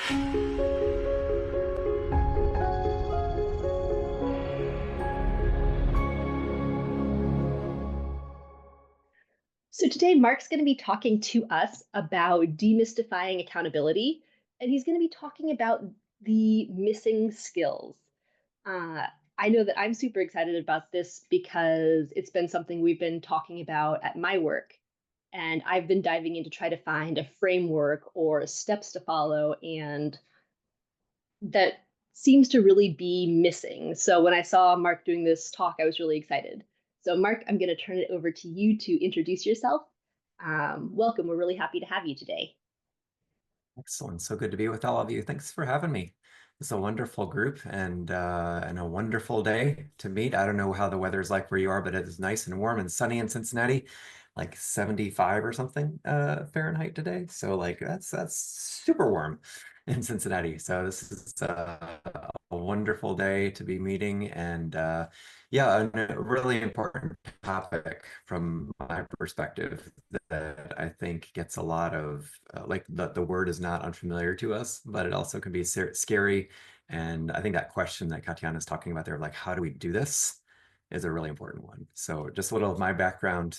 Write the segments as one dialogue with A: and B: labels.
A: So today, Mark's going to be talking to us about demystifying accountability, and he's going to be talking about the missing skills. Uh, I know that I'm super excited about this because it's been something we've been talking about at my work, and I've been diving in to try to find a framework or steps to follow, and that seems to really be missing. So when I saw Mark doing this talk, I was really excited. So, Mark, I'm going to turn it over to you to introduce yourself. Welcome. We're really happy to have you today.
B: Excellent. So good to be with all of you. Thanks for having me. It's a wonderful group and a wonderful day to meet. I don't know how the weather is like where you are, but it is nice and warm and sunny in Cincinnati, like 75 or something Fahrenheit today. So like that's super warm in Cincinnati. So this is a wonderful day to be meeting and yeah, a really important topic from my perspective that I think gets a lot of like the word is not unfamiliar to us, but it also can be scary. And I think that question that Katiana is talking about there, like how do we do this, is a really important one. So just a little of my background.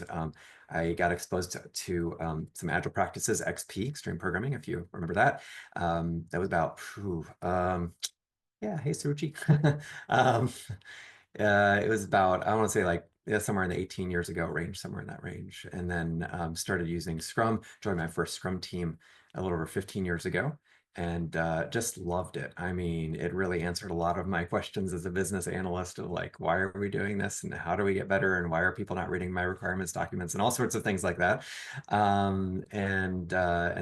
B: I got exposed to some agile practices, XP, extreme programming, if you remember that. That was about, yeah, hey, Suruchi. um, it was about, I want to say like yeah, somewhere in the 18 years ago range, somewhere in that range. And then started using Scrum, joined my first Scrum team a little over 15 years ago and just loved it. I mean, it really answered a lot of my questions as a business analyst of like, why are we doing this and how do we get better and why are people not reading my requirements documents and all sorts of things like that. And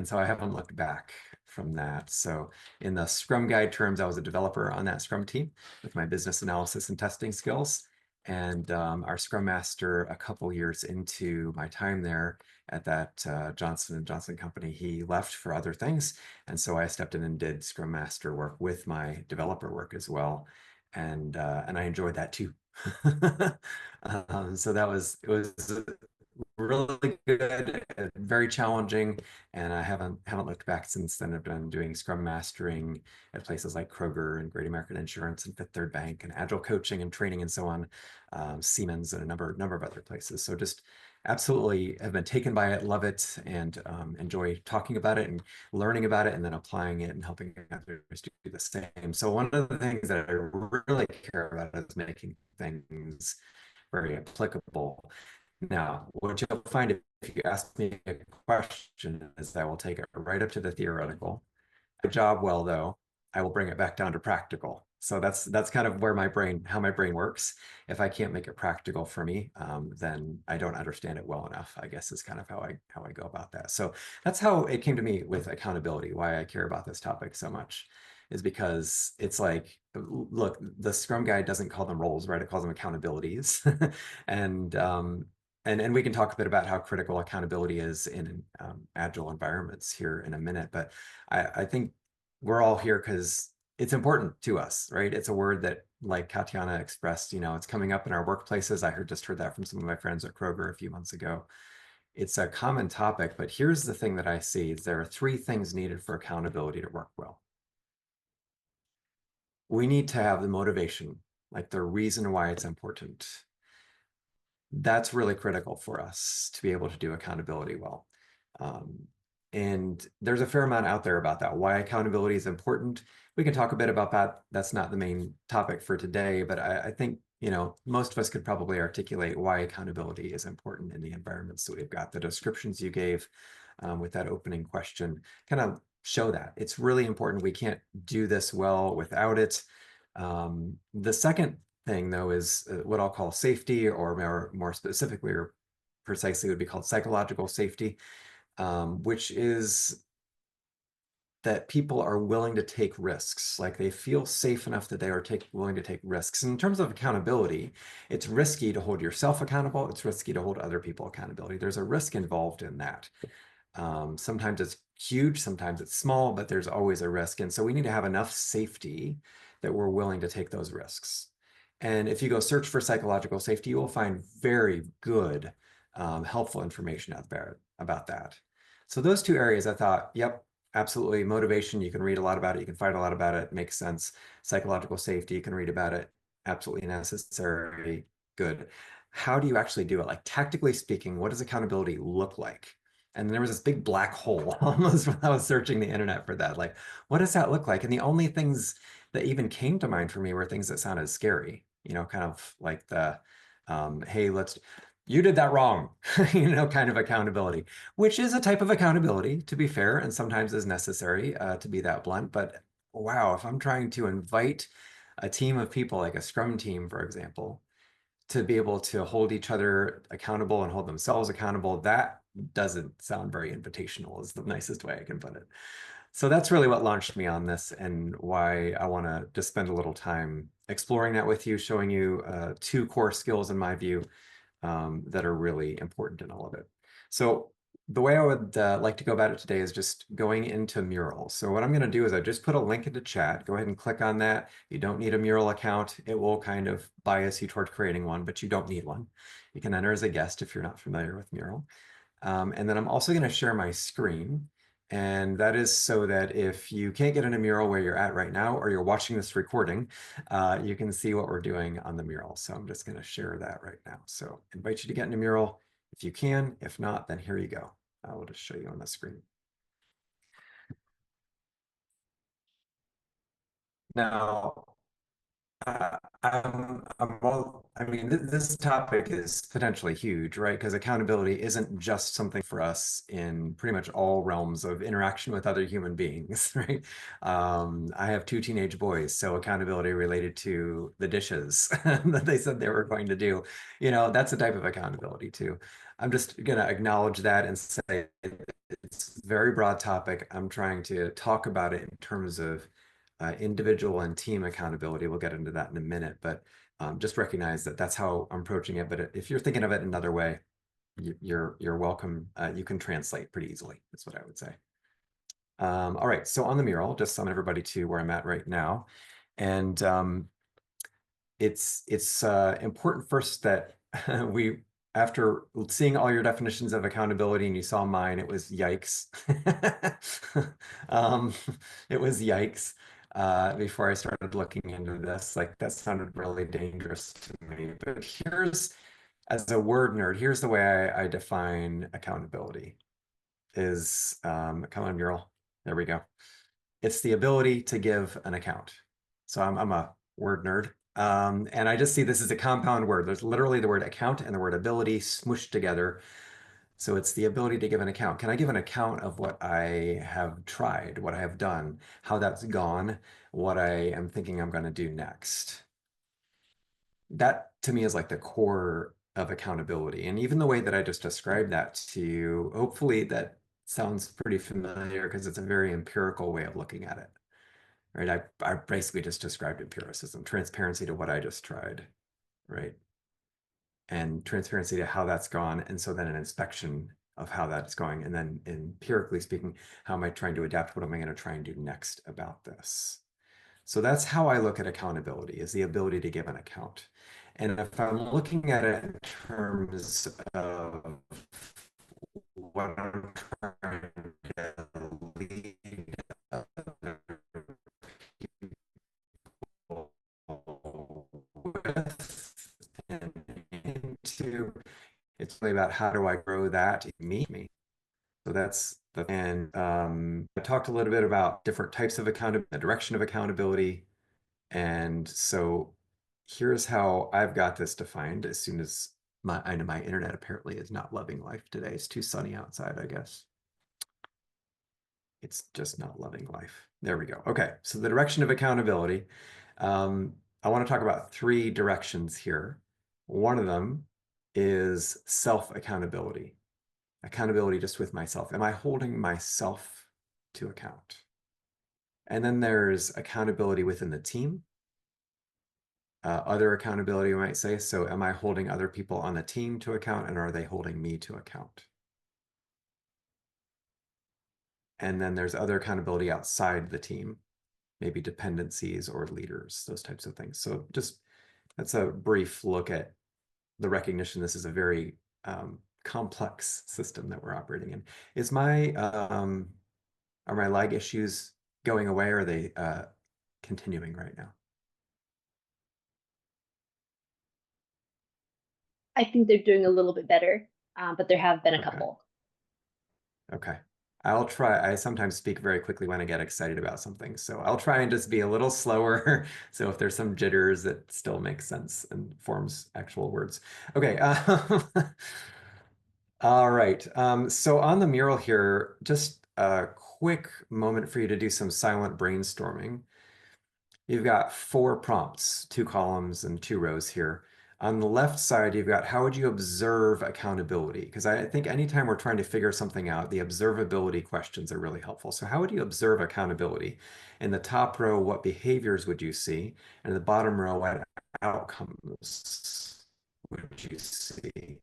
B: so I haven't looked back from that. So in the Scrum Guide terms, I was a developer on that Scrum team with my business analysis and testing skills. And our Scrum Master, a couple years into my time there at that Johnson & Johnson company, he left for other things. And so I stepped in and did Scrum Master work with my developer work as well. And I enjoyed that too. So it was really good, very challenging, and I haven't looked back since then. I've been doing Scrum Mastering at places like Kroger and Great American Insurance and Fifth Third Bank and Agile coaching and training and so on, Siemens and a number of other places. So just absolutely have been taken by it, love it, and enjoy talking about it and learning about it and then applying it and helping others do the same. So one of the things that I really care about is making things very applicable. Now, what you'll find if you ask me a question is I will take it right up to the theoretical. A job well, though, I will bring it back down to practical. So that's kind of where how my brain works. If I can't make it practical for me, then I don't understand it well enough, I guess is kind of how I go about that. So that's how it came to me with accountability, why I care about this topic so much is because it's like, look, the Scrum Guide doesn't call them roles, right? It calls them accountabilities. and and we can talk a bit about how critical accountability is in agile environments here in a minute, but I think we're all here because it's important to us, right? It's a word that, like Katiana expressed, it's coming up in our workplaces. Just heard that from some of my friends at Kroger a few months ago. It's a common topic, but here's the thing that I see is there are three things needed for accountability to work well. We need to have the motivation, like the reason why it's important. That's really critical for us to be able to do accountability well. And there's a fair amount out there about that, why accountability is important. We can talk a bit about that. That's not the main topic for today, but I think, most of us could probably articulate why accountability is important in the environments that we've got. The descriptions you gave with that opening question kind of show that. It's really important. We can't do this well without it. The second thing, though, is what I'll call safety, or more specifically or precisely would be called psychological safety, which is that people are willing to take risks. Like they feel safe enough that they are willing to take risks. And in terms of accountability, it's risky to hold yourself accountable. It's risky to hold other people accountability. There's a risk involved in that. Sometimes it's huge, sometimes it's small, but there's always a risk. And so we need to have enough safety that we're willing to take those risks. And if you go search for psychological safety, you will find very good, helpful information out there about that. So those two areas I thought, yep, absolutely. Motivation, you can read a lot about it. You can find a lot about it. Makes sense. Psychological safety, you can read about it. Absolutely necessary. Good. How do you actually do it? Like, tactically speaking, what does accountability look like? And there was this big black hole almost when I was searching the internet for that. Like, what does that look like? And the only things that even came to mind for me were things that sounded scary, kind of like hey, you did that wrong, kind of accountability, which is a type of accountability, to be fair, and sometimes is necessary to be that blunt. But wow, if I'm trying to invite a team of people, like a Scrum team, for example, to be able to hold each other accountable and hold themselves accountable, that doesn't sound very invitational, is the nicest way I can put it. So that's really what launched me on this and why I want to just spend a little time exploring that with you, showing you two core skills in my view that are really important in all of it. So the way I would like to go about it today is just going into Mural. So what I'm going to do is I just put a link into chat. Go ahead and click on that. You don't need a Mural account. It will kind of bias you toward creating one, but you don't need one. You can enter as a guest if you're not familiar with Mural. And then I'm also going to share my screen. And that is so that if you can't get in a Mural where you're at right now, or you're watching this recording, you can see what we're doing on the Mural. So I'm just going to share that right now. So invite you to get in a Mural if you can. If not, then here you go. I will just show you on the screen. Now, I mean, this topic is potentially huge, right? Because accountability isn't just something for us in pretty much all realms of interaction with other human beings, right? I have two teenage boys, so accountability related to the dishes that they said they were going to do, that's a type of accountability too. I'm just going to acknowledge that and say it's a very broad topic. I'm trying to talk about it in terms of individual and team accountability. We'll get into that in a minute, but just recognize that that's how I'm approaching it. But if you're thinking of it another way, you're welcome. You can translate pretty easily. That's what I would say. All right, so on the mural, just summon everybody to where I'm at right now, and it's important first that we, after seeing all your definitions of accountability and you saw mine, it was yikes. um, it was yikes before I started looking into this. Like, that sounded really dangerous to me. But as a word nerd, here's the way I define accountability is, come on, mural. There we go. It's the ability to give an account. So I'm a word nerd. And I just see this as a compound word. There's literally the word account and the word ability smushed together. So it's the ability to give an account. Can I give an account of what I have tried, what I have done, how that's gone, what I am thinking I'm going to do next? That to me is like the core of accountability. And even the way that I just described that to you, hopefully that sounds pretty familiar because it's a very empirical way of looking at it. Right? I basically just described empiricism, transparency to what I just tried, right? And transparency to how that's gone. And so then an inspection of how that's going. And then empirically speaking, how am I trying to adapt? What am I going to try and do next about this? So that's how I look at accountability, is the ability to give an account. And if I'm looking at it in terms of what I'm trying to lead other people with and into, it's really about how do I grow that in me. So that's and I talked a little bit about different types of accountability, the direction of accountability. And so here's how I've got this defined as soon as I know my internet apparently is not loving life today. It's too sunny outside, I guess. It's just not loving life. There we go. Okay, so the direction of accountability. I want to talk about three directions here. One of them is self-accountability. Accountability just with myself. Am I holding myself to account? And then there's accountability within the team. Other accountability, you might say. So am I holding other people on the team to account, and are they holding me to account? And then there's other accountability outside the team, maybe dependencies or leaders, those types of things. So just that's a brief look at the recognition. This is a very complex system that we're operating in. Is my Are my lag issues going away, or are they continuing right now?
A: I think they're doing a little bit better, but there have been a
B: Okay.
A: couple.
B: Okay. I'll try. I sometimes speak very quickly when I get excited about something. So I'll try and just be a little slower. So if there's some jitters, it still makes sense and forms actual words. Okay. All right. So on the mural here, just a quick moment for you to do some silent brainstorming. You've got four prompts, two columns and two rows here. On the left side, you've got how would you observe accountability? Because I think anytime we're trying to figure something out, the observability questions are really helpful. So how would you observe accountability? In the top row, what behaviors would you see? And in the bottom row, what outcomes would you see?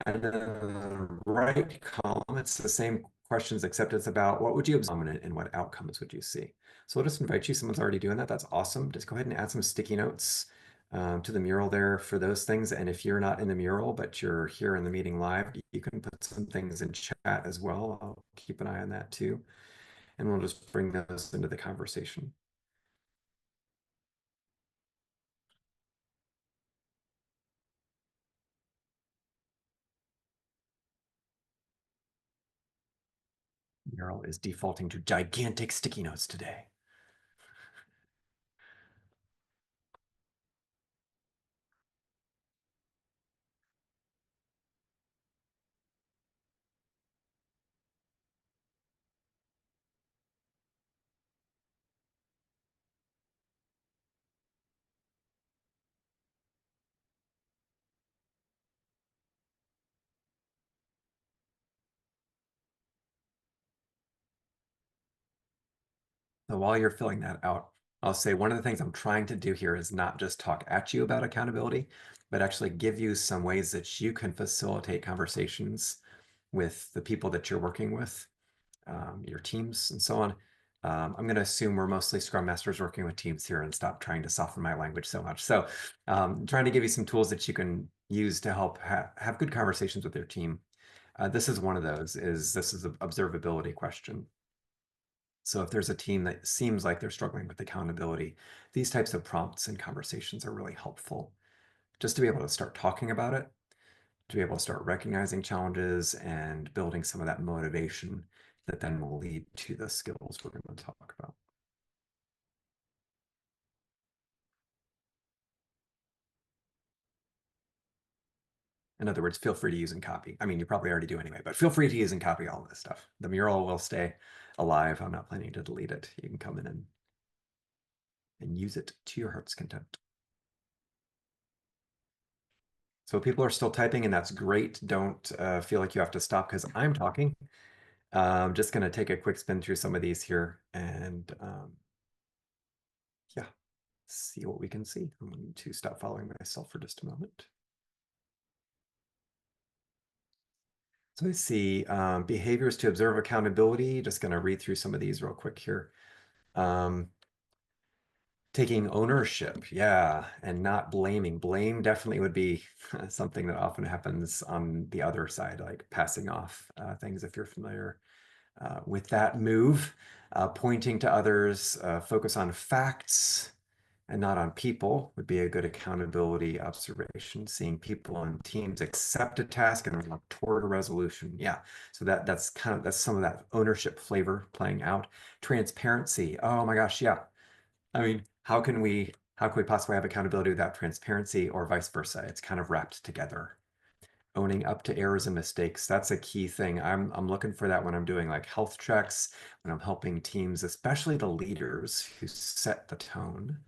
B: And then the right column, it's the same questions, except it's about what would you observe and what outcomes would you see? So I'll just invite you. Someone's already doing that. That's awesome. Just go ahead and add some sticky notes to the mural there for those things. And if you're not in the mural, but you're here in the meeting live, you can put some things in chat as well. I'll keep an eye on that too. And we'll just bring those into the conversation. Mural is defaulting to gigantic sticky notes today. So while you're filling that out, I'll say one of the things I'm trying to do here is not just talk at you about accountability, but actually give you some ways that you can facilitate conversations with the people that you're working with, your teams, and so on. I'm going to assume we're mostly Scrum Masters working with teams here and stop trying to soften my language so much. So trying to give you some tools that you can use to help have good conversations with your team. This is one of those, this is an observability question. So if there's a team that seems like they're struggling with accountability, these types of prompts and conversations are really helpful just to be able to start talking about it, to be able to start recognizing challenges and building some of that motivation that then will lead to the skills we're going to talk about. In other words, feel free to use and copy. I mean, you probably already do anyway, but feel free to use and copy all of this stuff. The mural will stay alive. I'm not planning to delete it. You can come in and use it to your heart's content. So people are still typing, and that's great. Don't feel like you have to stop because I'm talking. I'm just going to take a quick spin through some of these here and yeah, see what we can see. I'm going to stop following myself for just a moment. So I see behaviors to observe accountability. Just going to read through some of these real quick here. Um, Taking ownership, yeah, and not blaming. Blame definitely would be something that often happens on the other side, like passing off things if you're familiar with that move. Pointing to others, focus on facts and not on people would be a good accountability observation. Seeing people and teams accept a task and work toward a resolution. Yeah, so that's some of that ownership flavor playing out. Transparency. Oh my gosh, yeah. I mean, how can we possibly have accountability without transparency or vice versa? It's kind of wrapped together. Owning up to errors and mistakes, that's a key thing. I'm looking for that when I'm doing like health checks, when I'm helping teams, especially the leaders who set the tone,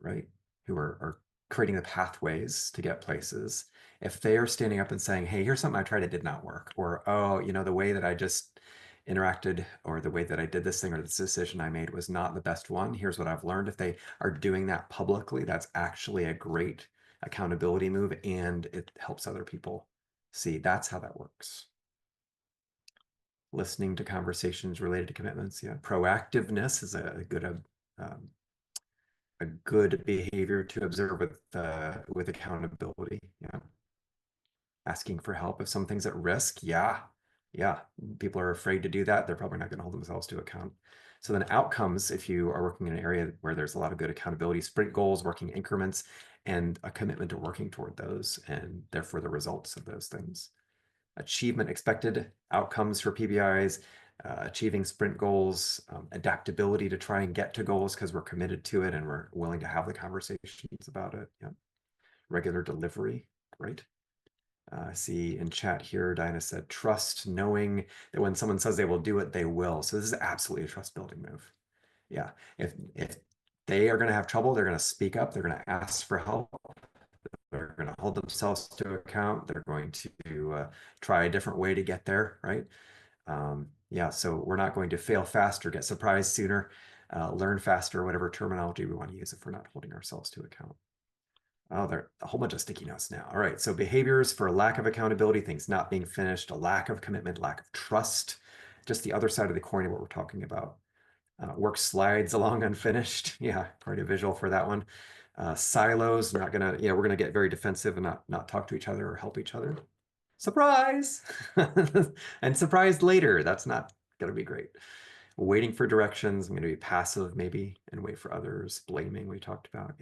B: right? Who are creating the pathways to get places. If they are standing up and saying, hey, here's something I tried, it did not work, or oh, the way that I just interacted or the way that I did this thing or this decision I made was not the best one. Here's what I've learned. If they are doing that publicly, that's actually a great accountability move and it helps other people see that's how that works. Listening to conversations related to commitments. Yeah. Proactiveness is um, a good behavior to observe with accountability. Yeah. Asking for help if something's at risk. Yeah. Yeah, people are afraid to do that. They're probably not going to hold themselves to account. So then outcomes, if you are working in an area where there's a lot of good accountability, sprint goals, working increments, and a commitment to working toward those, and therefore the results of those things. Achievement expected outcomes for PBIs, achieving sprint goals, adaptability to try and get to goals because we're committed to it and we're willing to have the conversations about it. Yeah. Regular delivery, right? I see in chat here, Dinah said, trust, knowing that when someone says they will do it, they will. So this is absolutely a trust building move. Yeah. If they are going to have trouble, they're going to speak up, they're going to ask for help, they're going to hold themselves to account, they're going to try a different way to get there, right? Yeah, so we're not going to fail faster, get surprised sooner, learn faster, whatever terminology we want to use if we're not holding ourselves to account. Oh, there are a whole bunch of sticky notes now. All right, so behaviors for lack of accountability, things not being finished, a lack of commitment, lack of trust, just the other side of the coin of what we're talking about. Work slides along unfinished. Yeah, quite a visual for that one. Silos, not gonna, we're gonna get very defensive and not talk to each other or help each other. Surprise! And surprised later. That's not gonna be great. Waiting for directions. I'm gonna be passive maybe and wait for others. Blaming we talked about,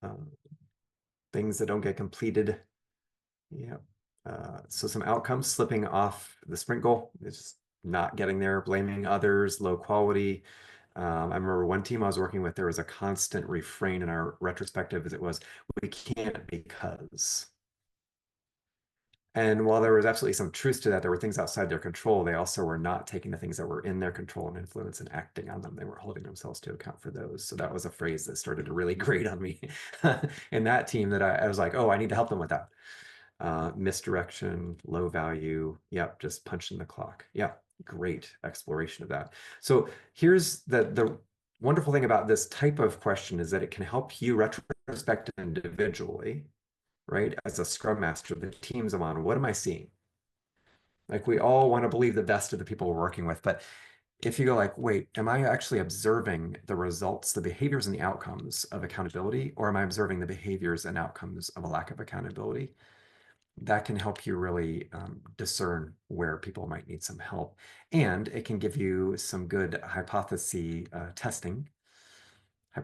B: Um, things that don't get completed. Yeah. So some outcomes slipping off the sprint goal. It's just not getting there, blaming others, low quality. I remember one team I was working with, there was a constant refrain in our retrospective as it was, we can't because. And while there was absolutely some truth to that, there were things outside their control. They also were not taking the things that were in their control and influence and acting on them. They were holding themselves to account for those. So that was a phrase that started to really grate on me in that team that I was like, oh, I need to help them with that. Misdirection, low value. Yep, just punching the clock. Yeah, great exploration of that. So here's the wonderful thing about this type of question is that it can help you retrospect individually, right? As a scrum master, the teams I'm on, what am I seeing? Like we all want to believe the best of the people we're working with, but if you go like, wait, am I actually observing the results, the behaviors and the outcomes of accountability, or am I observing the behaviors and outcomes of a lack of accountability? That can help you really discern where people might need some help. And it can give you some good hypotheses testing. I'm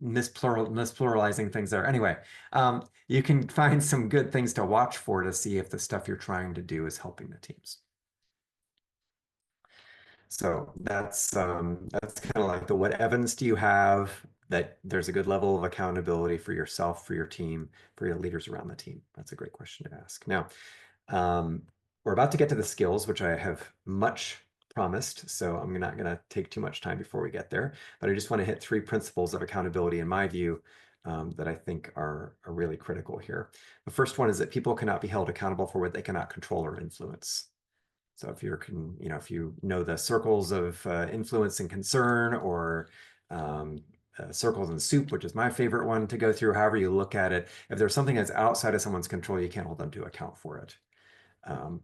B: mispluralizing things there. Anyway, you can find some good things to watch for to see if the stuff you're trying to do is helping the teams. So that's kind of like the what evidence do you have that there's a good level of accountability for yourself, for your team, for your leaders around the team? That's a great question to ask. Now, um, we're about to get to the skills, which I have much promised, so I'm not going to take too much time before we get there. But I just want to hit three principles of accountability in my view that I think are really critical here. The first one is that people cannot be held accountable for what they cannot control or influence. So if if you know the circles of influence and concern, or circles and soup, which is my favorite one to go through, however you look at it, if there's something that's outside of someone's control, you can't hold them to account for it. Um,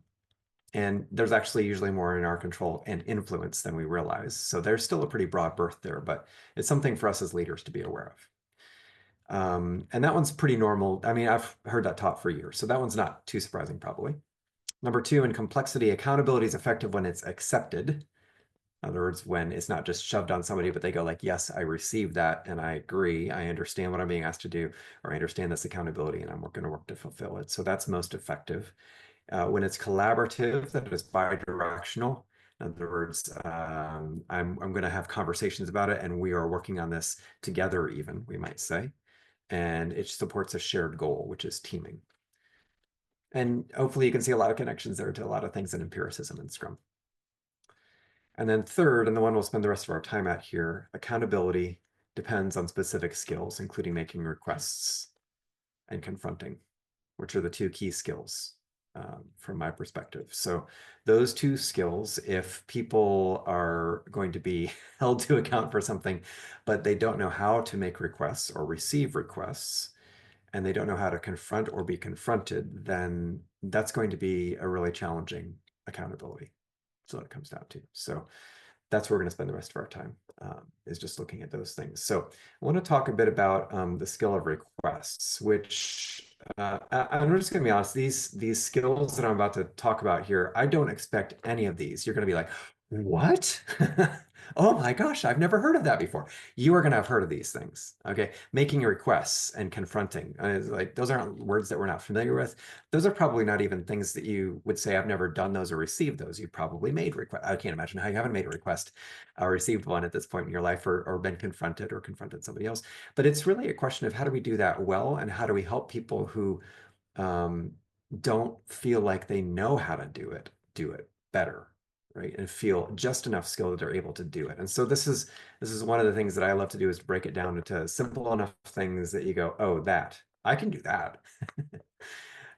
B: and there's actually usually more in our control and influence than we realize. So there's still a pretty broad berth there, but it's something for us as leaders to be aware of. And that one's pretty normal. I mean, I've heard that taught for years, so that one's not too surprising, probably. Number two, in complexity, accountability is effective when it's accepted. In other words, when it's not just shoved on somebody, but they go like, yes, I received that and I agree. I understand what I'm being asked to do, or I understand this accountability and I'm going to work to fulfill it. So that's most effective. When it's collaborative, that is bi-directional. In other words, I'm going to have conversations about it and we are working on this together even, we might say. And it supports a shared goal, which is teaming. And hopefully you can see a lot of connections there to a lot of things in empiricism and Scrum. And then third, and the one we'll spend the rest of our time at here, accountability depends on specific skills, including making requests and confronting, which are the two key skills from my perspective. So those two skills, if people are going to be held to account for something, but they don't know how to make requests or receive requests, and they don't know how to confront or be confronted, then that's going to be a really challenging accountability. So it comes down to. So that's where we're going to spend the rest of our time, is just looking at those things. So I want to talk a bit about the skill of requests, which I'm just going to be honest, these skills that I'm about to talk about here, I don't expect any of these. You're going to be like, what? Oh my gosh, I've never heard of that before. You are going to have heard of these things. Okay. Making requests and confronting. Like those aren't words that we're not familiar with. Those are probably not even things that you would say, I've never done those or received those. You've probably made requests. I can't imagine how you haven't made a request or received one at this point in your life, or been confronted or confronted somebody else. But it's really a question of how do we do that well, and how do we help people who um, don't feel like they know how to do it better, right? And feel just enough skill that they're able to do it. And so this is one of the things that I love to do, is break it down into simple enough things that you go, oh, that I can do that.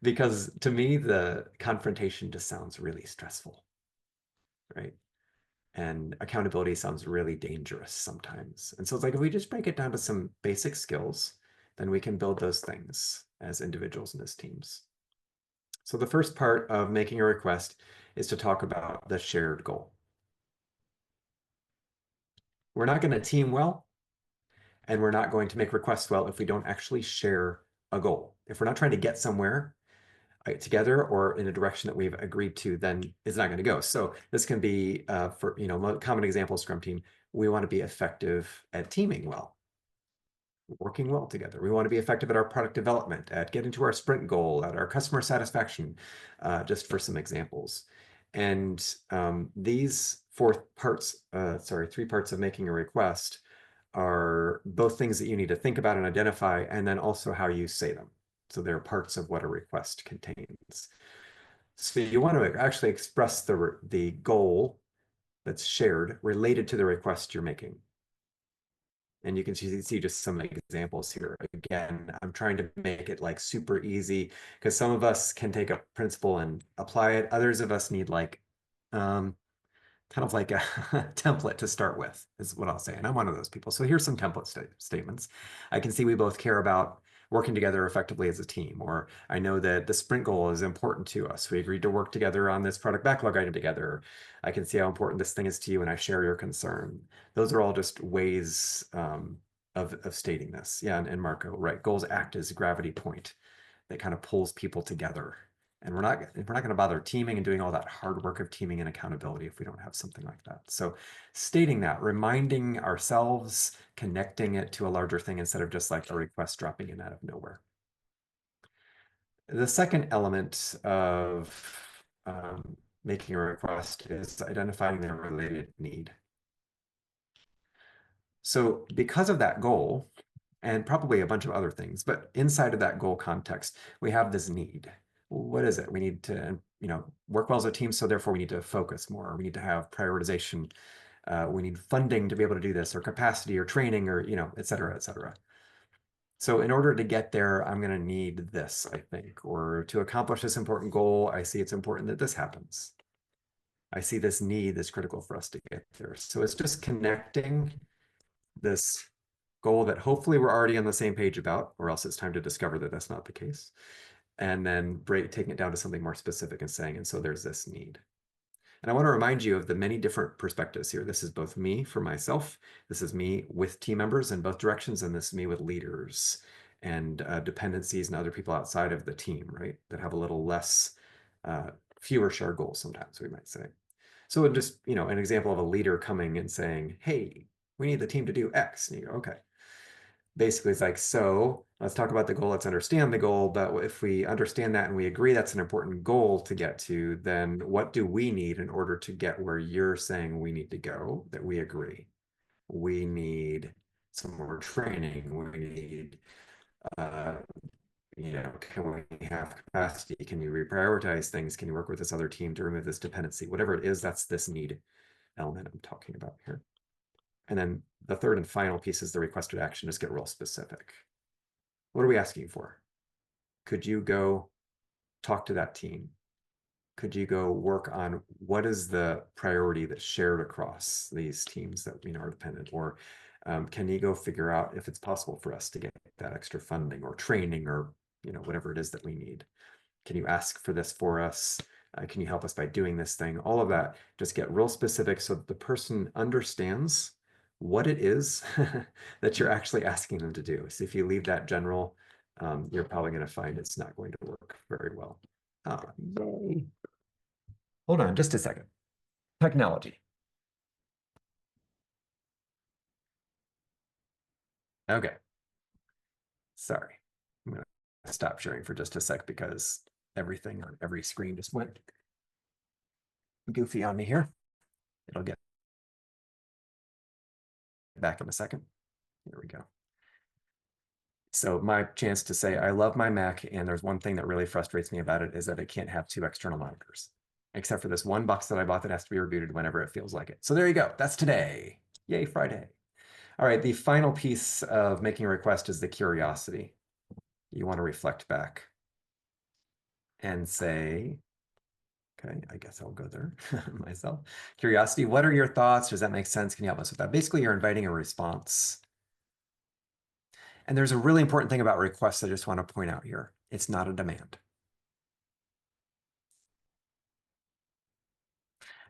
B: Because to me, the confrontation just sounds really stressful, right? And accountability sounds really dangerous sometimes. And so it's like, if we just break it down to some basic skills, then we can build those things as individuals and as teams. So the first part of making a request is to talk about the shared goal. We're not going to team well, and we're not going to make requests well if we don't actually share a goal. If we're not trying to get somewhere together or in a direction that we've agreed to, then it's not going to go. So this can be for, common example, Scrum team, we want to be effective at teaming well, working well together. We want to be effective at our product development, at getting to our sprint goal, at our customer satisfaction, just for some examples. And these three parts of making a request are both things that you need to think about and identify, and then also how you say them. So they're parts of what a request contains. So you want to actually express the goal that's shared related to the request you're making. And you can see just some examples here. Again, I'm trying to make it like super easy, because some of us can take a principle and apply it. Others of us need like kind of like a template to start with, is what I'll say. And I'm one of those people. So here's some template statements. I can see we both care about working together effectively as a team, or I know that the sprint goal is important to us. We agreed to work together on this product backlog item together. I can see how important this thing is to you, and I share your concern. Those are all just ways of stating this. Yeah, and Marco, right? Goals act as a gravity point that kind of pulls people together. And we're not going to bother teaming and doing all that hard work of teaming and accountability if we don't have something like that. So stating that, reminding ourselves, connecting it to a larger thing instead of just like a request dropping in out of nowhere. The second element of making a request is identifying their related need. So because of that goal, and probably a bunch of other things, but inside of that goal context, we have this need. What is it? We need to, work well as a team, so therefore we need to focus more. We need to have prioritization. We need funding to be able to do this, or capacity, or training, or, et cetera, et cetera. So in order to get there, I'm going to need this, I think, or to accomplish this important goal, I see it's important that this happens. I see this need that's critical for us to get there. So it's just connecting this goal that hopefully we're already on the same page about, or else it's time to discover that that's not the case. And then taking it down to something more specific and saying, and so there's this need. And I want to remind you of the many different perspectives here. This is both me for myself, this is me with team members in both directions, and this is me with leaders and dependencies and other people outside of the team, right? That have a little less, fewer shared goals sometimes, we might say. So just, an example of a leader coming and saying, hey, we need the team to do X. And you go, okay. Basically, it's like, so let's talk about the goal, let's understand the goal. But if we understand that and we agree that's an important goal to get to, then what do we need in order to get where you're saying we need to go, that we agree? We need some more training. We need, can we have capacity? Can you reprioritize things? Can you work with this other team to remove this dependency? Whatever it is, that's this need element I'm talking about here. And then the third and final piece is the requested action. Just get real specific. What are we asking for? Could you go talk to that team? Could you go work on what is the priority that's shared across these teams that are dependent? Or can you go figure out if it's possible for us to get that extra funding or training, or whatever it is that we need? Can you ask for this for us? Can you help us by doing this thing? All of that, just get real specific so that the person understands what it is that you're actually asking them to do. So if you leave that general, you're probably going to find it's not going to work very well. Yay. Hold on just a second. Technology. Okay. Sorry. I'm going to stop sharing for just a sec because everything on every screen just went goofy on me here. It'll get back in a second. Here we go. So my chance to say I love my Mac, and there's one thing that really frustrates me about it is that it can't have two external monitors, except for this one box that I bought that has to be rebooted whenever it feels like it. So there you go. That's today. Yay, Friday. All right, the final piece of making a request is the curiosity. You want to reflect back and say, okay, I guess I'll go there myself. Curiosity, what are your thoughts? Does that make sense? Can you help us with that? Basically, you're inviting a response. And there's a really important thing about requests I just want to point out here. It's not a demand.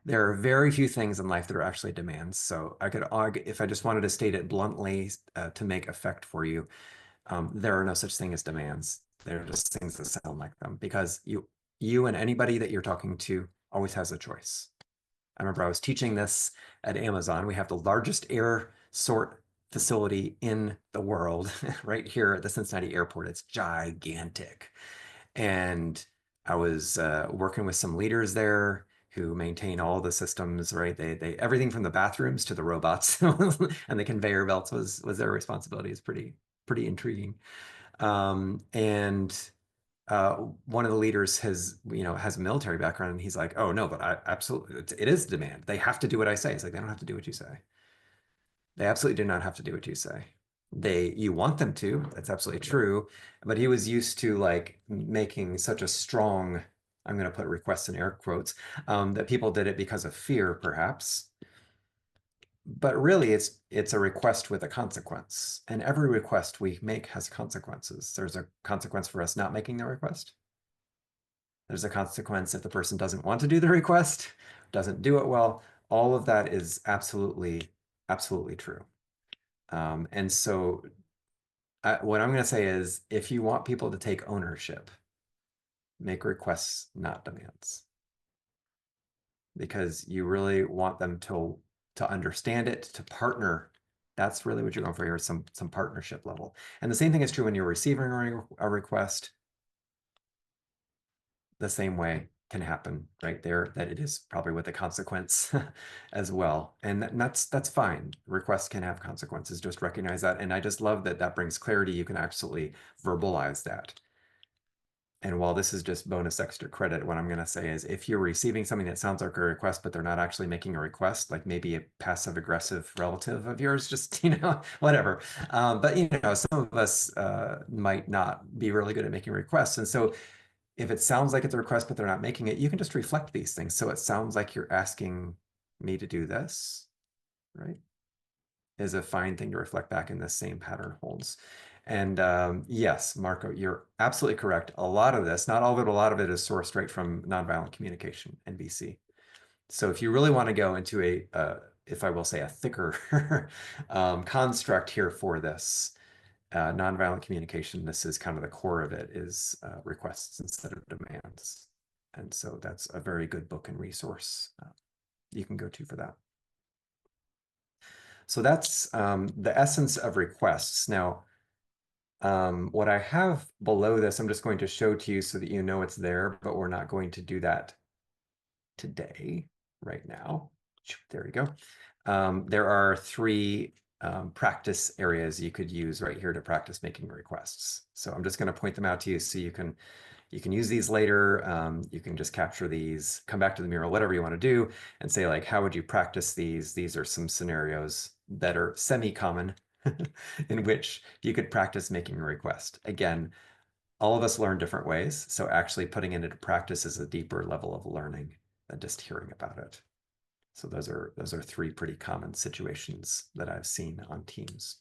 B: There are very few things in life that are actually demands. So I could argue, if I just wanted to state it bluntly to make effect for you, there are no such thing as demands. They're just things that sound like them because you and anybody that you're talking to always has a choice. I remember I was teaching this at Amazon. We have the largest air sort facility in the world right here at the Cincinnati airport. It's gigantic. And I was working with some leaders there who maintain all the systems, right? They everything from the bathrooms to the robots and the conveyor belts was their responsibility. It's pretty intriguing. And one of the leaders has a military background, and he's like, oh no, but I absolutely it is demand. They have to do what I say. It's like they don't have to do what you say. They absolutely do not have to do what you say. You want them to, that's absolutely true. But he was used to like making such a strong, I'm going to put requests in air quotes, that people did it because of fear, perhaps. But really, it's a request with a consequence. And every request we make has consequences. There's a consequence for us not making the request. There's a consequence if the person doesn't want to do the request, doesn't do it well. All of that is absolutely, absolutely true. And so what I'm going to say is if you want people to take ownership, make requests, not demands. Because you really want them to understand it, to partner. That's really what you're going for here, some partnership level. And the same thing is true when you're receiving a request. The same way can happen right there, that it is probably with a consequence as well. And that's fine. Requests can have consequences, just recognize that. And I just love that that brings clarity. You can actually verbalize that. And while this is just bonus extra credit, what I'm going to say is if you're receiving something that sounds like a request, but they're not actually making a request, like maybe a passive aggressive relative of yours, just, whatever. But, some of us might not be really good at making requests. And so if it sounds like it's a request, but they're not making it, you can just reflect these things. So it sounds like you're asking me to do this, right? Is a fine thing to reflect back, and the same pattern holds. And yes, Marco, you're absolutely correct. A lot of this, not all of it, a lot of it is sourced right from nonviolent communication, NVC. So if you really want to go into if I will say, a thicker construct here for this, nonviolent communication, this is kind of the core of it, is requests instead of demands. And so that's a very good book and resource you can go to for that. So that's the essence of requests. Now, what I have below this, I'm just going to show to you so that you know it's there, but we're not going to do that today, right now. There we go. There are three practice areas you could use right here to practice making requests. So I'm just going to point them out to you so you can use these later. You can just capture these, come back to the mural, whatever you want to do, and say, like, how would you practice these? These are some scenarios that are semi-common in which you could practice making a request. Again, all of us learn different ways, so actually putting it into practice is a deeper level of learning than just hearing about it. So those are three pretty common situations that I've seen on teams.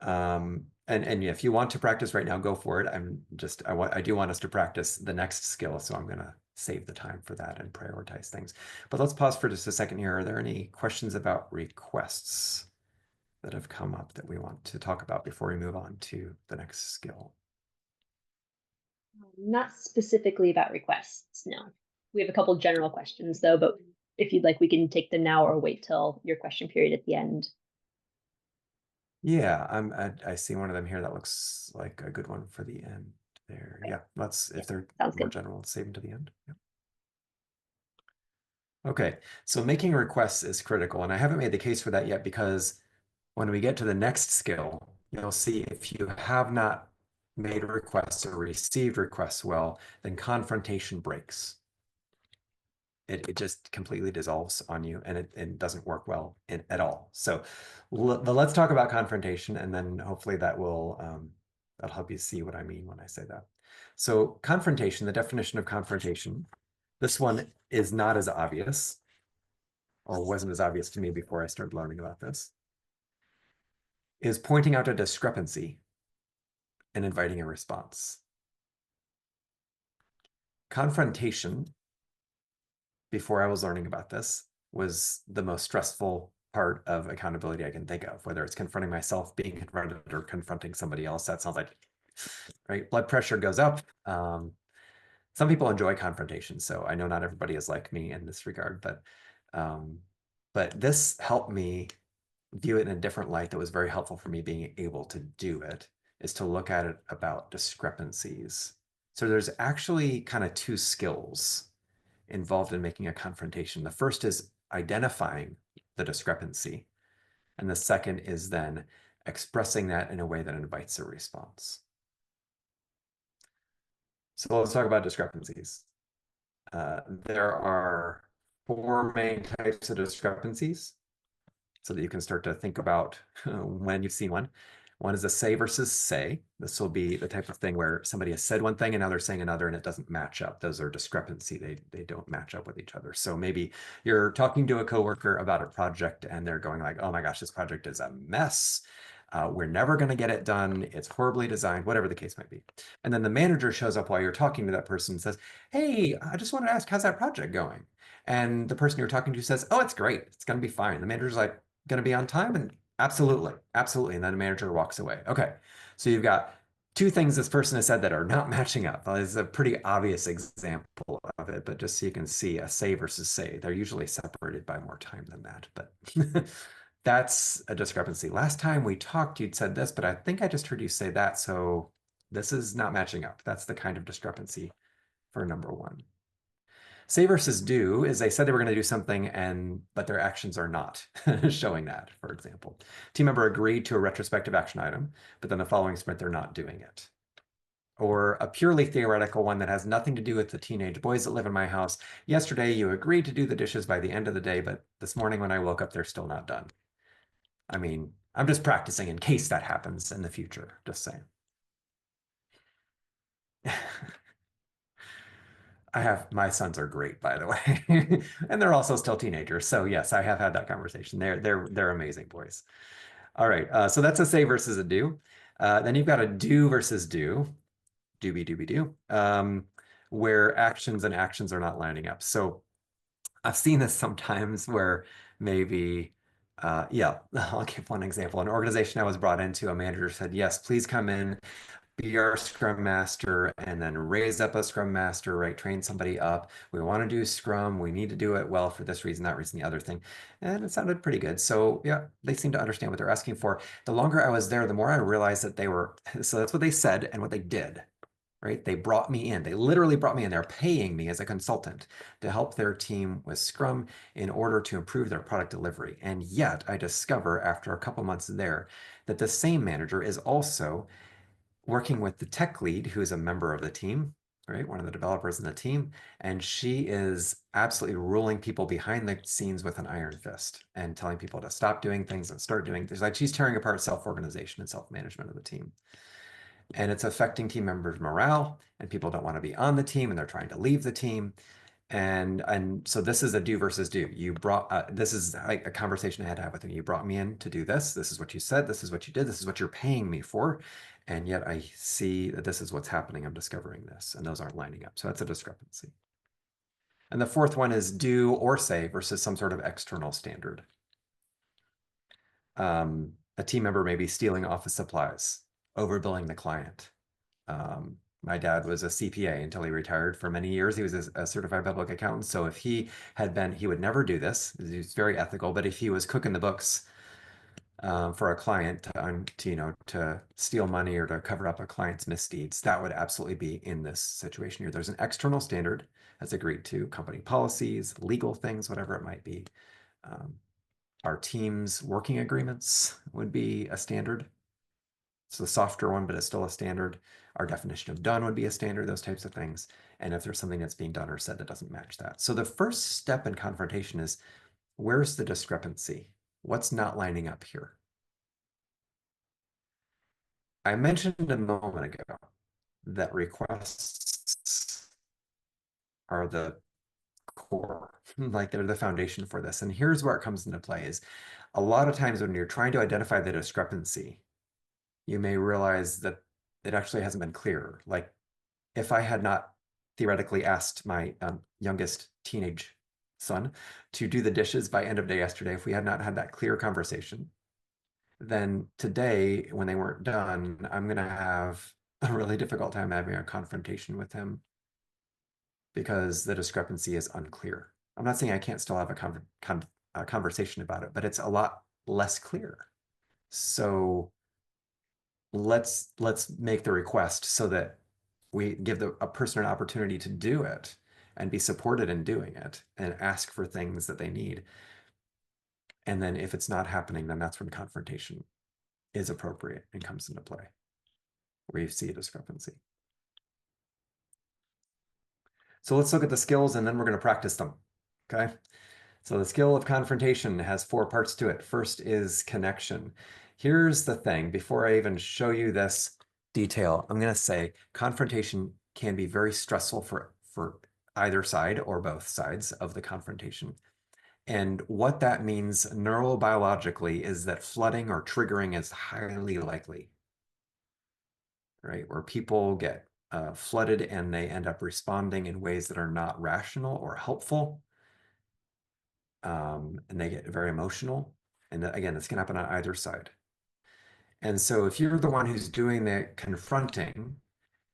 B: And if you want to practice right now, go for it. I do want us to practice the next skill, so I'm gonna save the time for that and prioritize things. But let's pause for just a second here. Are there any questions about requests that have come up that we want to talk about before we move on to the next skill?
A: Not specifically about requests, no. We have a couple general questions though, but if you'd like, we can take them now or wait till your question period at the end.
B: Yeah, I see one of them here that looks like a good one for the end there. Yeah, let's,
A: Yeah,
B: if they're
A: sounds
B: more
A: good.
B: general, let's save them to the end. Yeah. Okay, so making requests is critical, and I haven't made the case for that yet because when we get to the next skill, you'll see if you have not made requests or received requests well, then confrontation breaks. It just completely dissolves on you and it doesn't work well at all. So let's talk about confrontation, and then hopefully that'll help you see what I mean when I say that. So confrontation, the definition of confrontation, this one is not as obvious, or wasn't as obvious to me before I started learning about this, is pointing out a discrepancy and inviting a response. Confrontation, before I was learning about this, was the most stressful part of accountability I can think of, whether it's confronting myself, being confronted, or confronting somebody else. That sounds like, right? Blood pressure goes up. Some people enjoy confrontation, so I know not everybody is like me in this regard, but this helped me view it in a different light that was very helpful for me being able to do it, is to look at it about discrepancies. So there's actually kind of two skills involved in making a confrontation. The first is identifying the discrepancy, and the second is then expressing that in a way that invites a response. So let's talk about discrepancies. There are four main types of discrepancies so that you can start to think about when you've seen one. One is a say versus say. This will be the type of thing where somebody has said one thing and now they're saying another and it doesn't match up. Those are discrepancy. They don't match up with each other. So maybe you're talking to a coworker about a project and they're going like, oh my gosh, this project is a mess. We're never going to get it done. It's horribly designed, whatever the case might be. And then the manager shows up while you're talking to that person and says, hey, I just wanted to ask, how's that project going? And the person you're talking to says, oh, it's great. It's going to be fine. The manager's like, going to be on time? And absolutely, absolutely. And then the manager walks away. Okay, so you've got two things this person has said that are not matching up. It's a pretty obvious example of it, but just so you can see a say versus say, they're usually separated by more time than that. But that's a discrepancy. Last time we talked, you'd said this, but I think I just heard you say that. So this is not matching up. That's the kind of discrepancy for number one. Say versus do is they said they were going to do something but their actions are not showing that, for example. Team member agreed to a retrospective action item, but then the following sprint, they're not doing it. Or a purely theoretical one that has nothing to do with the teenage boys that live in my house. Yesterday, you agreed to do the dishes by the end of the day, but this morning when I woke up, they're still not done. I mean, I'm just practicing in case that happens in the future, just saying. My sons are great, by the way, and they're also still teenagers. So yes, I have had that conversation. They're amazing boys. All right, so that's a say versus a do. Then you've got a do versus do, do, where actions and actions are not lining up. So I've seen this sometimes where maybe, yeah, I'll give one example. An organization I was brought into, a manager said, yes, please come in, be our Scrum Master, and then raise up a Scrum Master, right? Train somebody up. We want to do Scrum. We need to do it well for this reason, that reason, the other thing. And it sounded pretty good. So yeah, they seem to understand what they're asking for. The longer I was there, the more I realized that so that's what they said and what they did, right? They brought me in. They literally brought me in. They're paying me as a consultant to help their team with Scrum in order to improve their product delivery. And yet I discover after a couple months there that the same manager is also working with the tech lead, who is a member of the team, right? One of the developers in the team. And she is absolutely ruling people behind the scenes with an iron fist and telling people to stop doing things and start doing things. Like she's tearing apart self-organization and self-management of the team. And it's affecting team members' morale, and people don't want to be on the team and they're trying to leave the team. And so this is a do versus do. You brought this is like a conversation I had to have with him. You brought me in to do this. This is what you said. This is what you did. This is what you're paying me for. And yet I see that this is what's happening. I'm discovering this, and those aren't lining up. So that's a discrepancy. And the fourth one is do or say versus some sort of external standard. A team member may be stealing office supplies, overbilling the client. My dad was a CPA until he retired. For many years, he was a certified public accountant. So if he had been, he would never do this. He's very ethical. But if he was cooking the books for a client to steal money or to cover up a client's misdeeds, that would absolutely be in this situation here. There's an external standard that's agreed to, company policies, legal things, whatever it might be. Our team's working agreements would be a standard. It's the softer one, but it's still a standard. Our definition of done would be a standard, those types of things. And if there's something that's being done or said that doesn't match that. So the first step in confrontation is, where's the discrepancy? What's not lining up here? I mentioned a moment ago that requests are the core, like they're the foundation for this. And here's where it comes into play is a lot of times when you're trying to identify the discrepancy, you may realize that it actually hasn't been clear. Like if I had not theoretically asked my youngest teenage son to do the dishes by end of day yesterday, if we had not had that clear conversation, then today when they weren't done, I'm going to have a really difficult time having a confrontation with him because the discrepancy is unclear. I'm not saying I can't still have a conversation about it, but it's a lot less clear. So let's make the request so that we give a person an opportunity to do it and be supported in doing it and ask for things that they need. And then if it's not happening, then that's when confrontation is appropriate and comes into play, where you see a discrepancy. So let's look at the skills and then we're going to practice them. Okay. So the skill of confrontation has 4 parts to it. First is connection. Here's the thing. Before I even show you this detail, I'm going to say confrontation can be very stressful for either side or both sides of the confrontation. And what that means neurobiologically is that flooding or triggering is highly likely, right? Where people get flooded and they end up responding in ways that are not rational or helpful. And they get very emotional. And again, this can happen on either side. And so if you're the one who's doing the confronting,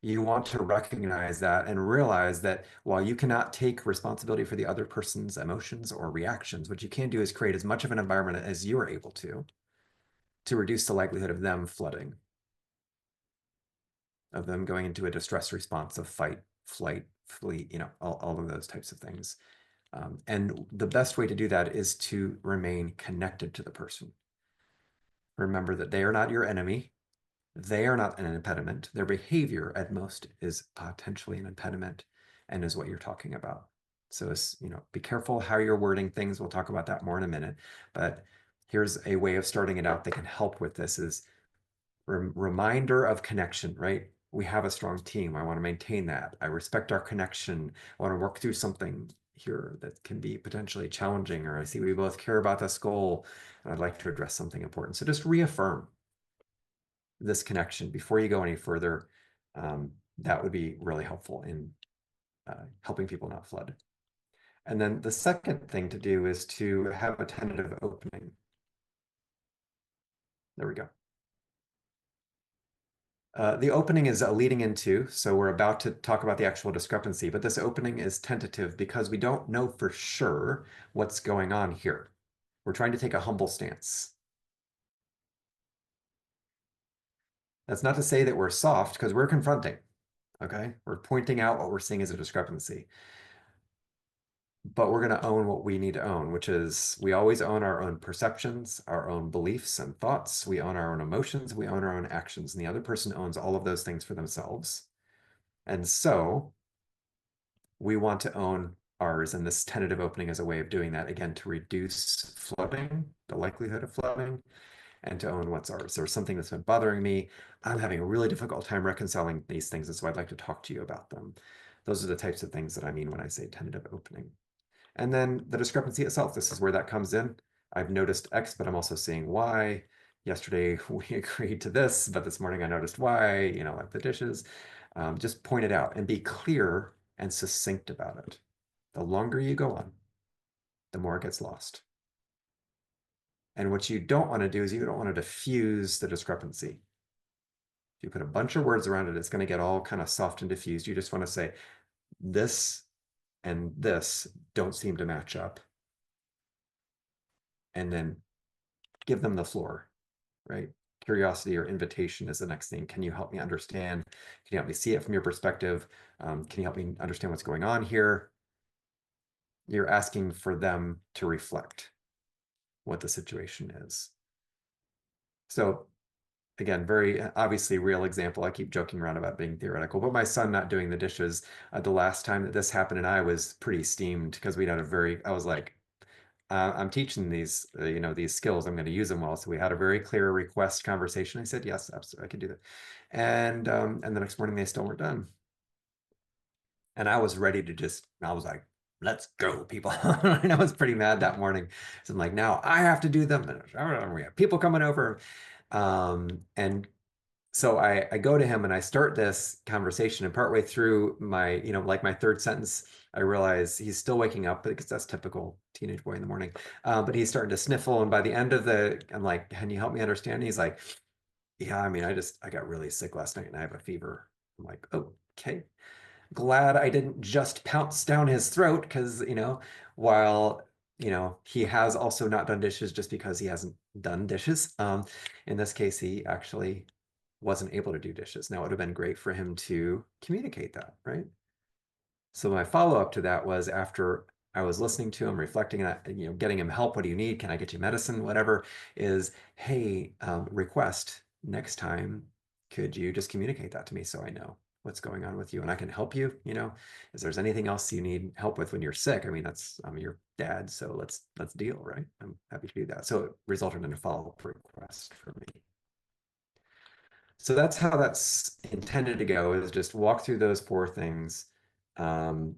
B: you want to recognize that and realize that while you cannot take responsibility for the other person's emotions or reactions, what you can do is create as much of an environment as you are able to reduce the likelihood of them flooding, of them going into a distress response of fight, flight, flee, all of those types of things. And the best way to do that is to remain connected to the person. Remember that they are not your enemy. They are not an impediment. Their behavior at most is potentially an impediment and is what you're talking about. So be careful how you're wording things. We'll talk about that more in a minute. But here's a way of starting it out that can help with this is reminder of connection, right? We have a strong team. I want to maintain that. I respect our connection. I want to work through something here that can be potentially challenging, or I see we both care about this goal and I'd like to address something important. So just reaffirm this connection before you go any further. That would be really helpful in helping people not flood. And then the second thing to do is to have a tentative opening. There we go. The opening is a leading into, so we're about to talk about the actual discrepancy, but this opening is tentative because we don't know for sure what's going on here. We're trying to take a humble stance. That's not to say that we're soft, because we're confronting, okay? We're pointing out what we're seeing as a discrepancy. But we're going to own what we need to own, which is we always own our own perceptions, our own beliefs and thoughts. We own our own emotions. We own our own actions. And the other person owns all of those things for themselves. And so we want to own ours. And this tentative opening is a way of doing that, again, to reduce flooding, the likelihood of flooding, and to own what's ours. There's something that's been bothering me. I'm having a really difficult time reconciling these things. And so I'd like to talk to you about them. Those are the types of things that I mean when I say tentative opening. And then the discrepancy itself, this is where that comes in. I've noticed X, but I'm also seeing Y. Yesterday, we agreed to this, but this morning I noticed Y, like the dishes. Just point it out and be clear and succinct about it. The longer you go on, the more it gets lost. And what you don't want to do is you don't want to diffuse the discrepancy. If you put a bunch of words around it, it's going to get all kind of soft and diffused. You just want to say, this and this don't seem to match up. And then give them the floor, right? Curiosity or invitation is the next thing. Can you help me understand? Can you help me see it from your perspective? Can you help me understand what's going on here? You're asking for them to reflect what the situation is. So again, very obviously real example. I keep joking around about being theoretical, but my son not doing the dishes the last time that this happened, and I was pretty steamed because we'd had a very, I was like, I'm teaching these, these skills. I'm going to use them well. So we had a very clear request conversation. I said, yes, absolutely, I can do that. And the next morning they still weren't done. And I was ready to I was like, let's go, people. And I was pretty mad that morning. So I'm like, now I have to do them. And we have people coming over. And so I go to him and I start this conversation, and partway through my, like my third sentence, I realize he's still waking up because that's typical teenage boy in the morning. But he's starting to sniffle. And by the end of I'm like, can you help me understand? And he's like, yeah, I mean, I got really sick last night and I have a fever. I'm like, oh, okay. Glad I didn't just pounce down his throat because, while, he has also not done dishes just because he hasn't done dishes. In this case, he actually wasn't able to do dishes. Now, it would have been great for him to communicate that, right? So my follow-up to that was after I was listening to him, reflecting on that, getting him help. What do you need? Can I get you medicine? Whatever is, hey, request next time, could you just communicate that to me so I know what's going on with you and I can help you, if there's anything else you need help with when you're sick. I mean, I'm your dad, so let's deal, right? I'm happy to do that. So it resulted in a follow-up request for me. So that's how that's intended to go, is just walk through those four things. Um,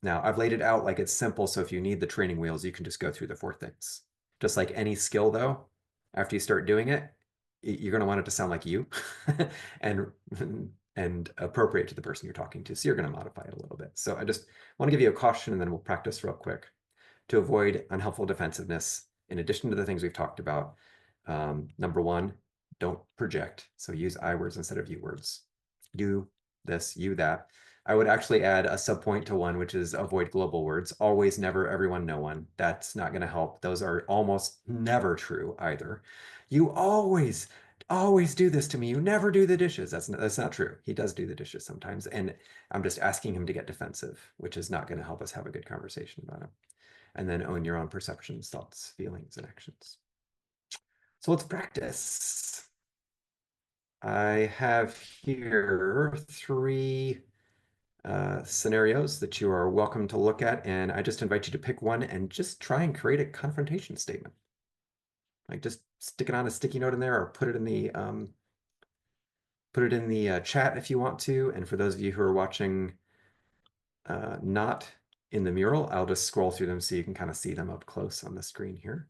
B: Now I've laid it out like it's simple. So if you need the training wheels, you can just go through the four things. Just like any skill though, after you start doing it, you're going to want it to sound like you and and appropriate to the person you're talking to. So you're going to modify it a little bit. So I just want to give you a caution and then we'll practice real quick to avoid unhelpful defensiveness. In addition to the things we've talked about, number one, don't project. So use I words instead of you words. You this, you that. I would actually add a subpoint to one, which is avoid global words. Always, never, everyone, no one. That's not going to help. Those are almost never true either. You always do this to me. You never do the dishes. That's not true. He does do the dishes sometimes. And I'm just asking him to get defensive, which is not going to help us have a good conversation about it. And then own your own perceptions, thoughts, feelings, and actions. So let's practice. I have here three scenarios that you are welcome to look at, and I just invite you to pick one and just try and create a confrontation statement. Like just stick it on a sticky note in there, or put it in the chat if you want to. And for those of you who are watching not in the mural, I'll just scroll through them so you can kind of see them up close on the screen here.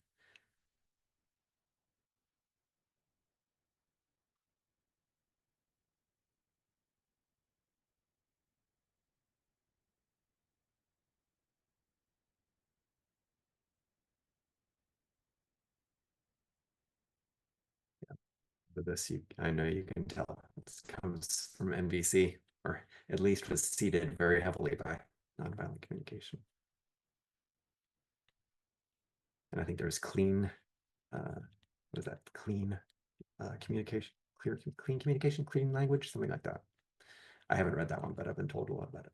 B: For this, I know you can tell this comes from NVC, or at least was seeded very heavily by nonviolent communication. And I think there's clean, what is that? Clean communication, clean communication, clean language, something like that. I haven't read that one, but I've been told a lot about it.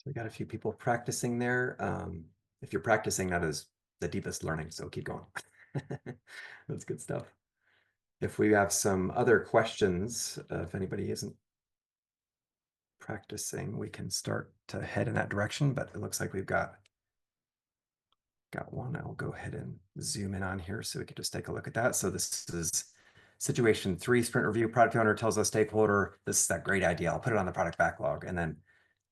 B: We got a few people practicing there. If you're practicing, that is the deepest learning, so keep going. That's good stuff. If we have some other questions, if anybody isn't practicing, we can start to head in that direction, but it looks like we've got one. I'll go ahead and zoom in on here so we can just take a look at that. So this is situation 3, sprint review. Product owner tells a stakeholder, this is that great idea. I'll put it on the product backlog. And then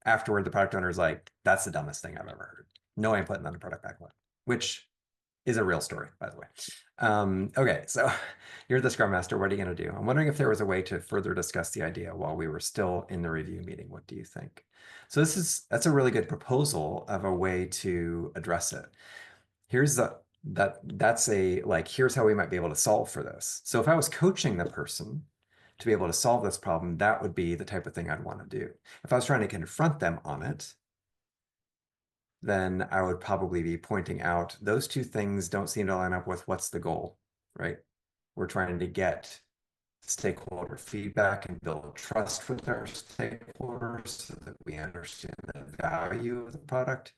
B: afterward, the product owner is like, that's the dumbest thing I've ever heard. No, I'm putting on the product backlog, which is a real story, by the way. Okay, so you're the Scrum Master. What are you going to do? I'm wondering if there was a way to further discuss the idea while we were still in the review meeting. What do you think? So that's a really good proposal of a way to address it. Here's that's a like, here's how we might be able to solve for this. So if I was coaching the person to be able to solve this problem, that would be the type of thing I'd want to do. If I was trying to confront them on it, then I would probably be pointing out those two things don't seem to line up with what's the goal, right? We're trying to get stakeholder feedback and build trust with our stakeholders so that we understand the value of the product.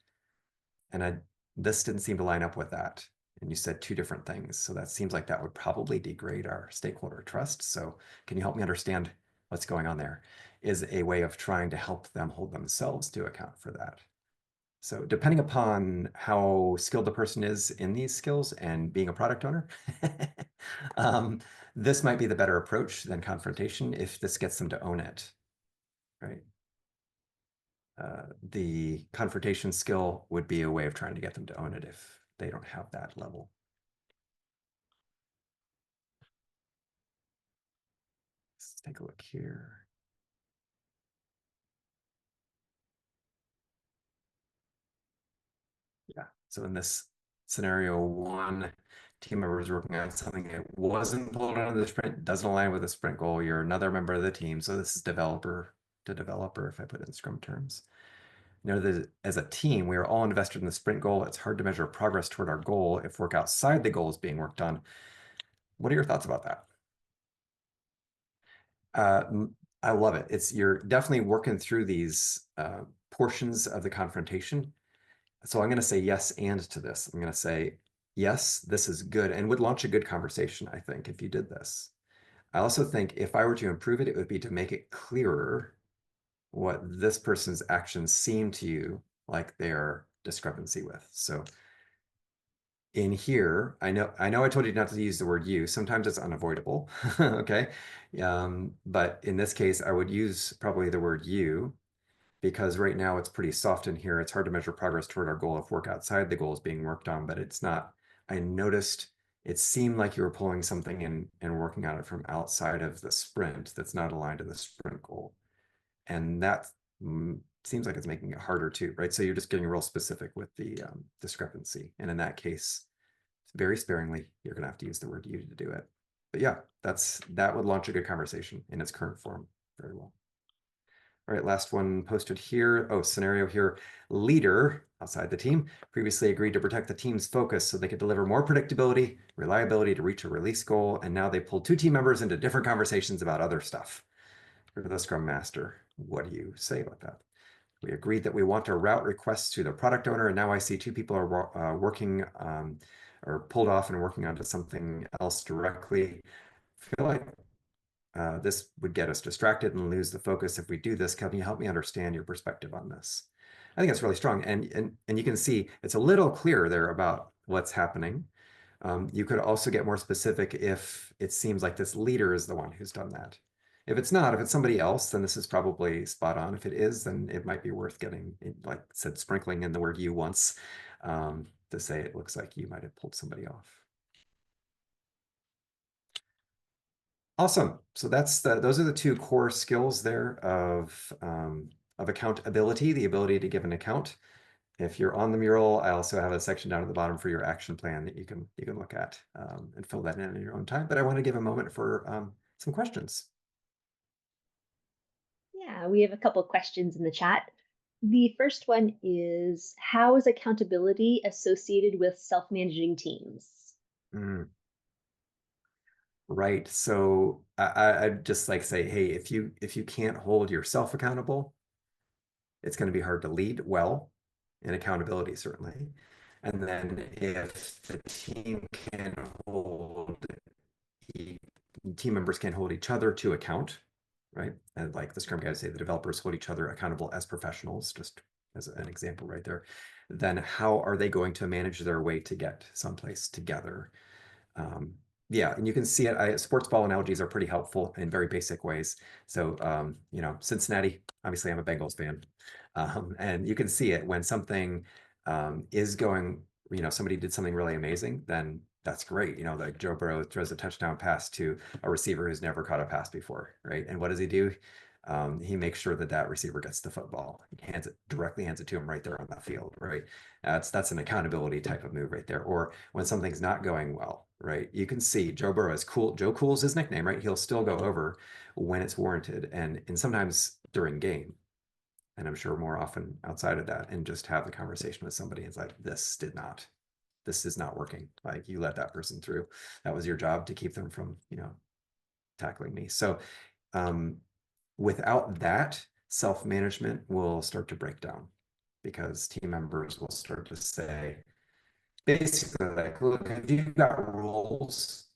B: And this didn't seem to line up with that. And you said two different things. So that seems like that would probably degrade our stakeholder trust. So can you help me understand what's going on there? Is a way of trying to help them hold themselves to account for that. So depending upon how skilled the person is in these skills and being a product owner, this might be the better approach than confrontation if this gets them to own it, right? The confrontation skill would be a way of trying to get them to own it if they don't have that level. Let's take a look here. Yeah, so in this scenario, one team member is working on something that wasn't pulled out of the sprint, doesn't align with the sprint goal. You're another member of the team. So this is developer to developer, if I put it in Scrum terms. You know that as a team, we are all invested in the sprint goal. It's hard to measure progress toward our goal if work outside the goal is being worked on. What are your thoughts about that? I love it. You're definitely working through these portions of the confrontation. So I'm going to say yes and to this. I'm going to say, yes, this is good and would launch a good conversation, I think, if you did this. I also think if I were to improve it, it would be to make it clearer what this person's actions seem to you like their discrepancy with. So in here, I know I told you not to use the word you. Sometimes it's unavoidable, okay? But in this case, I would use probably the word you because right now it's pretty soft in here. It's hard to measure progress toward our goal if work outside the goal is being worked on, but it's not. I noticed it seemed like you were pulling something in and working on it from outside of the sprint that's not aligned to the sprint goal. And that seems like it's making it harder too, right? So you're just getting real specific with the discrepancy. And in that case, very sparingly, you're gonna have to use the word you to do it. But yeah, that would launch a good conversation in its current form very well. All right, last one posted here. Oh, scenario here. Leader outside the team previously agreed to protect the team's focus so they could deliver more predictability, reliability to reach a release goal. And now they pulled two team members into different conversations about other stuff. For the Scrum Master, what do you say about that? We agreed that we want to route requests to the product owner, and now I see two people are working or pulled off and working onto something else directly. I feel like this would get us distracted and lose the focus if we do this. Can you help me understand your perspective on this? I think it's really strong, and you can see it's a little clearer there about what's happening. You could also get more specific if it seems like this leader is the one who's done that. If it's not, if it's somebody else, then this is probably spot on. If it is, then it might be worth getting, like I said, sprinkling in the word you once to say it looks like you might have pulled somebody off. Awesome. So those are the two core skills there of accountability, the ability to give an account. If you're on the mural, I also have a section down at the bottom for your action plan that you can look at and fill that in your own time. But I want to give a moment for some questions.
A: Yeah, we have a couple of questions in the chat. The first one is, how is accountability associated with self-managing teams?
B: Mm, right. So I'd just like say, hey, if you can't hold yourself accountable, it's going to be hard to lead well in accountability, certainly. And then if the e- team members can hold each other to account, right? And like the Scrum guys say, the developers hold each other accountable as professionals, just as an example right there. Then how are they going to manage their way to get someplace together? Um, yeah, and you can see it. Sports ball analogies are pretty helpful in very basic ways. So, Cincinnati, obviously, I'm a Bengals fan. And you can see it when something is going, somebody did something really amazing, then that's great. Like Joe Burrow throws a touchdown pass to a receiver who's never caught a pass before, right? And what does he do? He makes sure that that receiver gets the football. He directly hands it to him right there on that field, right? That's an accountability type of move right there. Or when something's not going well, right? You can see Joe Burrow is cool. Joe Cool's his nickname, right? He'll still go over when it's warranted and sometimes during game. And I'm sure more often outside of that, and just have the conversation with somebody. It's like, this is not working. Like you let that person through. That was your job to keep them from, tackling me. So without that, self-management will start to break down because team members will start to say, basically, like, look, if you've got rules,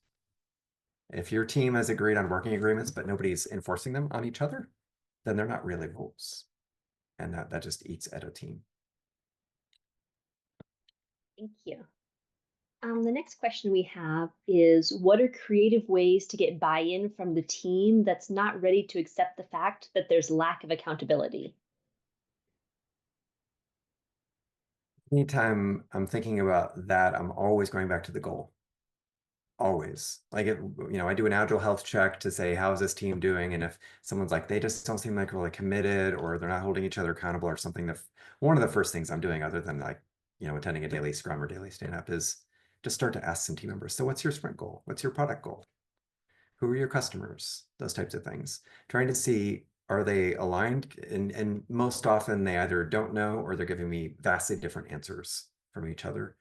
B: if your team has agreed on working agreements, but nobody's enforcing them on each other, then they're not really rules. And that just eats at a team.
A: Thank you. The next question we have is, what are creative ways to get buy-in from the team that's not ready to accept the fact that there's lack of accountability?
B: Anytime I'm thinking about that, I'm always going back to the goal. Always. Like I do an agile health check to say, how's this team doing? And if someone's like, they just don't seem like really committed or they're not holding each other accountable or something, one of the first things I'm doing other than like, attending a daily scrum or daily stand up is just start to ask some team members. So what's your sprint goal? What's your product goal? Who are your customers? Those types of things. Trying to see, are they aligned? And most often they either don't know or they're giving me vastly different answers from each other.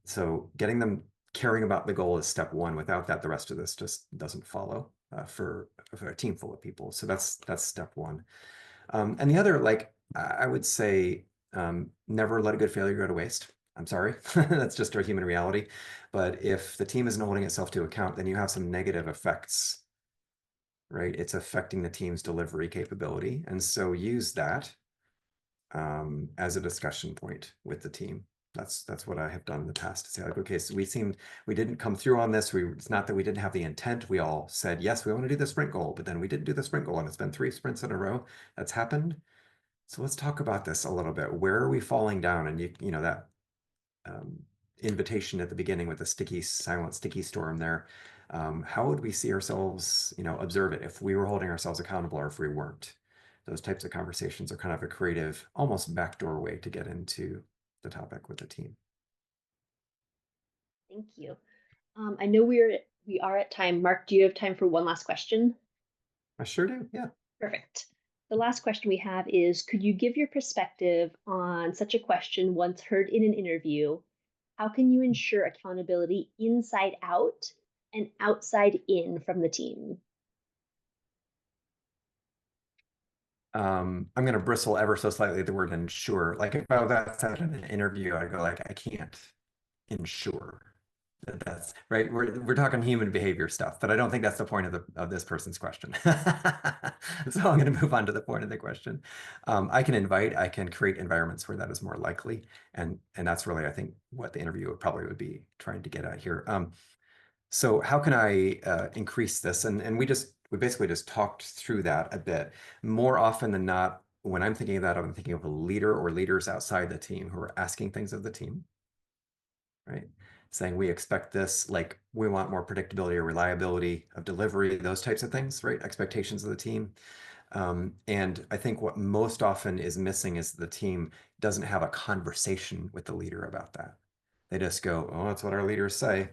B: So getting them caring about the goal is step one. Without that, the rest of this just doesn't follow for a team full of people. So that's step one. And the other, like I would say, never let a good failure go to waste. I'm sorry, that's just our human reality. But if the team isn't holding itself to account, then you have some negative effects, right? It's affecting the team's delivery capability. And so use that as a discussion point with the team. That's what I have done in the past to say like, okay, so we didn't come through on this. It's not that we didn't have the intent. We all said, yes, we want to do the sprint goal, but then we didn't do the sprint goal and it's been 3 sprints in a row. That's happened. So let's talk about this a little bit. Where are we falling down? And that um, invitation at the beginning with the silent sticky storm there. How would we see ourselves, observe it if we were holding ourselves accountable or if we weren't? Those types of conversations are kind of a creative, almost backdoor way to get into the topic with the team.
A: Thank you. I know we are at time. Mark, do you have time for one last question?
B: I sure do. Yeah.
A: Perfect. The last question we have is, could you give your perspective on such a question once heard in an interview? How can you ensure accountability inside out and outside in from the team?
B: I'm going to bristle ever so slightly at the word ensure. Like if I was outside in an interview, I'd go like, I can't ensure that's right. We're talking human behavior stuff, but I don't think that's the point of this person's question. So I'm going to move on to the point of the question. I can create environments where that is more likely, and that's really I think what the interview would be trying to get at here. So how can I increase this? And we basically just talked through that a bit. More often than not, when I'm thinking of that, I'm thinking of a leader or leaders outside the team who are asking things of the team, right? Saying we expect this, like we want more predictability or reliability of delivery, those types of things, right? Expectations of the team. And I think what most often is missing is the team doesn't have a conversation with the leader about that. They just go, oh, that's what our leaders say.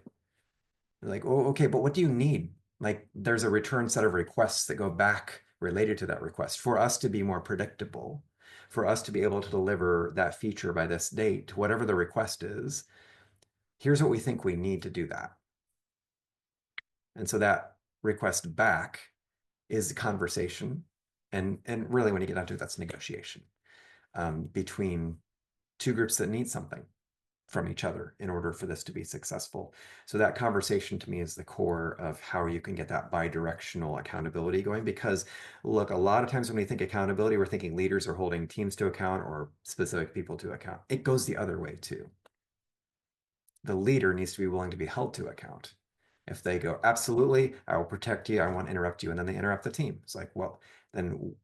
B: They're like, oh, okay, but what do you need? Like there's a return set of requests that go back related to that request for us to be more predictable, for us to be able to deliver that feature by this date, whatever the request is. Here's what we think we need to do that. And so that request back is a conversation And really, when you get down to it, that's negotiation between two groups that need something from each other in order for this to be successful. So that conversation to me is the core of how you can get that bi-directional accountability going. Because look, a lot of times when we think accountability, we're thinking leaders are holding teams to account or specific people to account. It goes the other way too. The leader needs to be willing to be held to account. If they go, absolutely, I will protect you, I won't interrupt you, and then they interrupt the team. It's like, well, then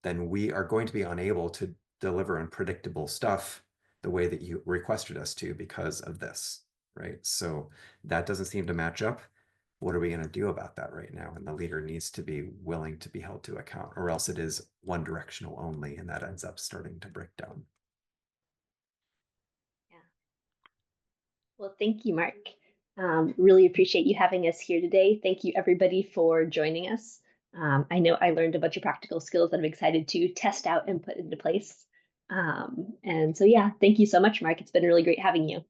B: we are going to be unable to deliver unpredictable stuff the way that you requested us to because of this, right? So that doesn't seem to match up. What are we going to do about that right now? And the leader needs to be willing to be held to account, or else it is one directional only, and that ends up starting to break down.
A: Yeah. Well, thank you, Mark. Really appreciate you having us here today. Thank you, everybody, for joining us. I know I learned a bunch of practical skills that I'm excited to test out and put into place. And so, yeah, thank you so much, Mark. It's been really great having you.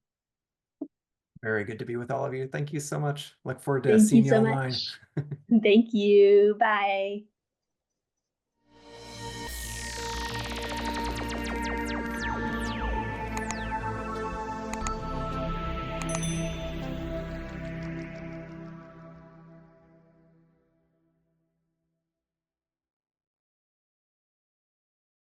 B: Very good to be with all of you. Thank you so much. Look forward to
A: Thank you
B: seeing you
A: so
B: online.
A: much. Thank you. Bye.